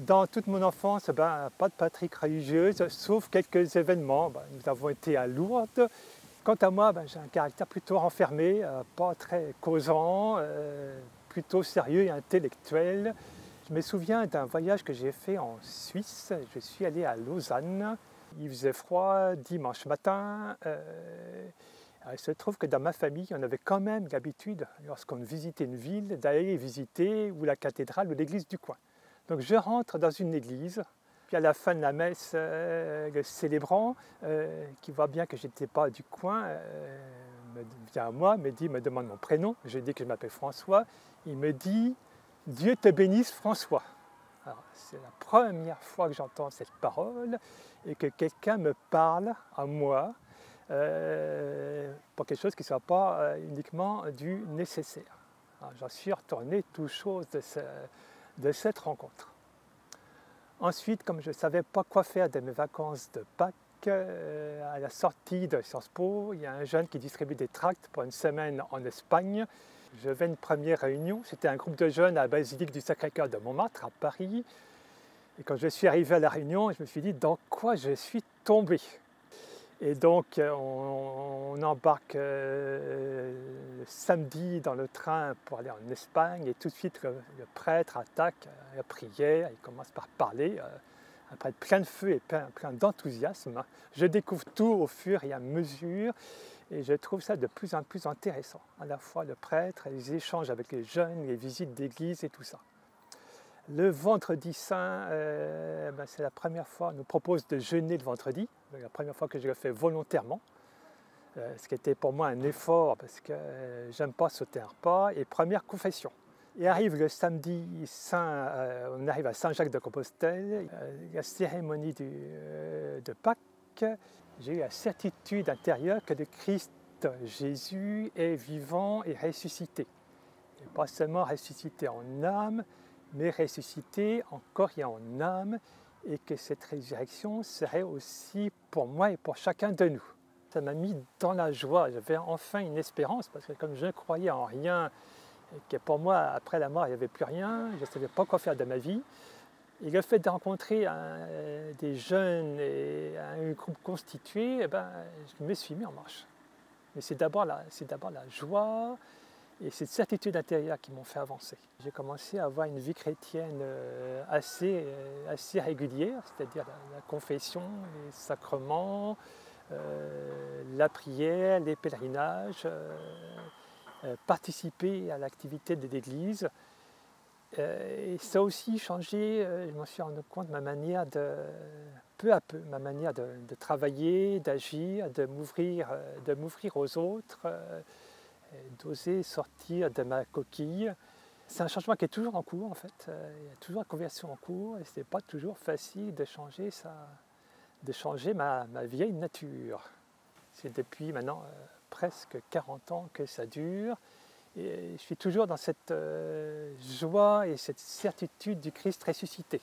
Dans toute mon enfance, pas de pratique religieuse, sauf quelques événements. Nous avons été à Lourdes. Quant à moi, j'ai un caractère plutôt renfermé, pas très causant, plutôt sérieux et intellectuel. Je me souviens d'un voyage que j'ai fait en Suisse. Je suis allé à Lausanne. Il faisait froid dimanche matin. Il se trouve que dans ma famille, on avait quand même l'habitude, lorsqu'on visitait une ville, d'aller visiter ou la cathédrale ou l'église du coin. Donc je rentre dans une église, puis à la fin de la messe, le célébrant, qui voit bien que je n'étais pas du coin, vient à moi, me demande mon prénom. Je dis que je m'appelle François. Il me dit « Dieu te bénisse François ». Alors, c'est la première fois que j'entends cette parole et que quelqu'un me parle à moi pour quelque chose qui ne soit pas uniquement du nécessaire. J'en suis retourné tout chose de cette rencontre. Ensuite, comme je ne savais pas quoi faire de mes vacances de Pâques, à la sortie de Sciences Po, il y a un jeune qui distribue des tracts pour une semaine en Espagne. Je vais à une première réunion, c'était un groupe de jeunes à la basilique du Sacré-Cœur de Montmartre, à Paris. Et quand je suis arrivé à la réunion, je me suis dit dans quoi je suis tombé. Et donc on embarque le samedi dans le train pour aller en Espagne et tout de suite le prêtre attaque la prière, il commence par parler, un prêtre plein de feu et plein d'enthousiasme. Je découvre tout au fur et à mesure et je trouve ça de plus en plus intéressant, à la fois le prêtre, les échanges avec les jeunes, les visites d'église et tout ça. Le vendredi saint, c'est la première fois, on nous propose de jeûner le vendredi, la première fois que je le fais volontairement, ce qui était pour moi un effort parce que j'aime pas sauter un repas, et première confession. Et arrive le samedi saint, on arrive à Saint-Jacques-de-Compostelle, la cérémonie de Pâques, j'ai eu la certitude intérieure que le Christ Jésus est vivant et ressuscité. Et pas seulement ressuscité en âme, mais ressuscité en corps et en âme, et que cette résurrection serait aussi pour moi et pour chacun de nous. Ça m'a mis dans la joie, j'avais enfin une espérance, parce que comme je ne croyais en rien, et que pour moi, après la mort, il n'y avait plus rien, je ne savais pas quoi faire de ma vie, et le fait de rencontrer des jeunes et un groupe constitué, je me suis mis en marche. Mais c'est d'abord la joie, et cette certitude intérieure qui m'ont fait avancer. J'ai commencé à avoir une vie chrétienne assez régulière, c'est-à-dire la confession, les sacrements, la prière, les pèlerinages, participer à l'activité de l'Église. Et ça a aussi changé, je m'en suis rendu compte, ma manière peu à peu, ma manière de travailler, d'agir, de m'ouvrir aux autres, d'oser sortir de ma coquille. C'est un changement qui est toujours en cours en fait. Il y a toujours une conversion en cours et ce n'est pas toujours facile de changer ma vieille nature. C'est depuis maintenant presque 40 ans que ça dure et je suis toujours dans cette joie et cette certitude du Christ ressuscité.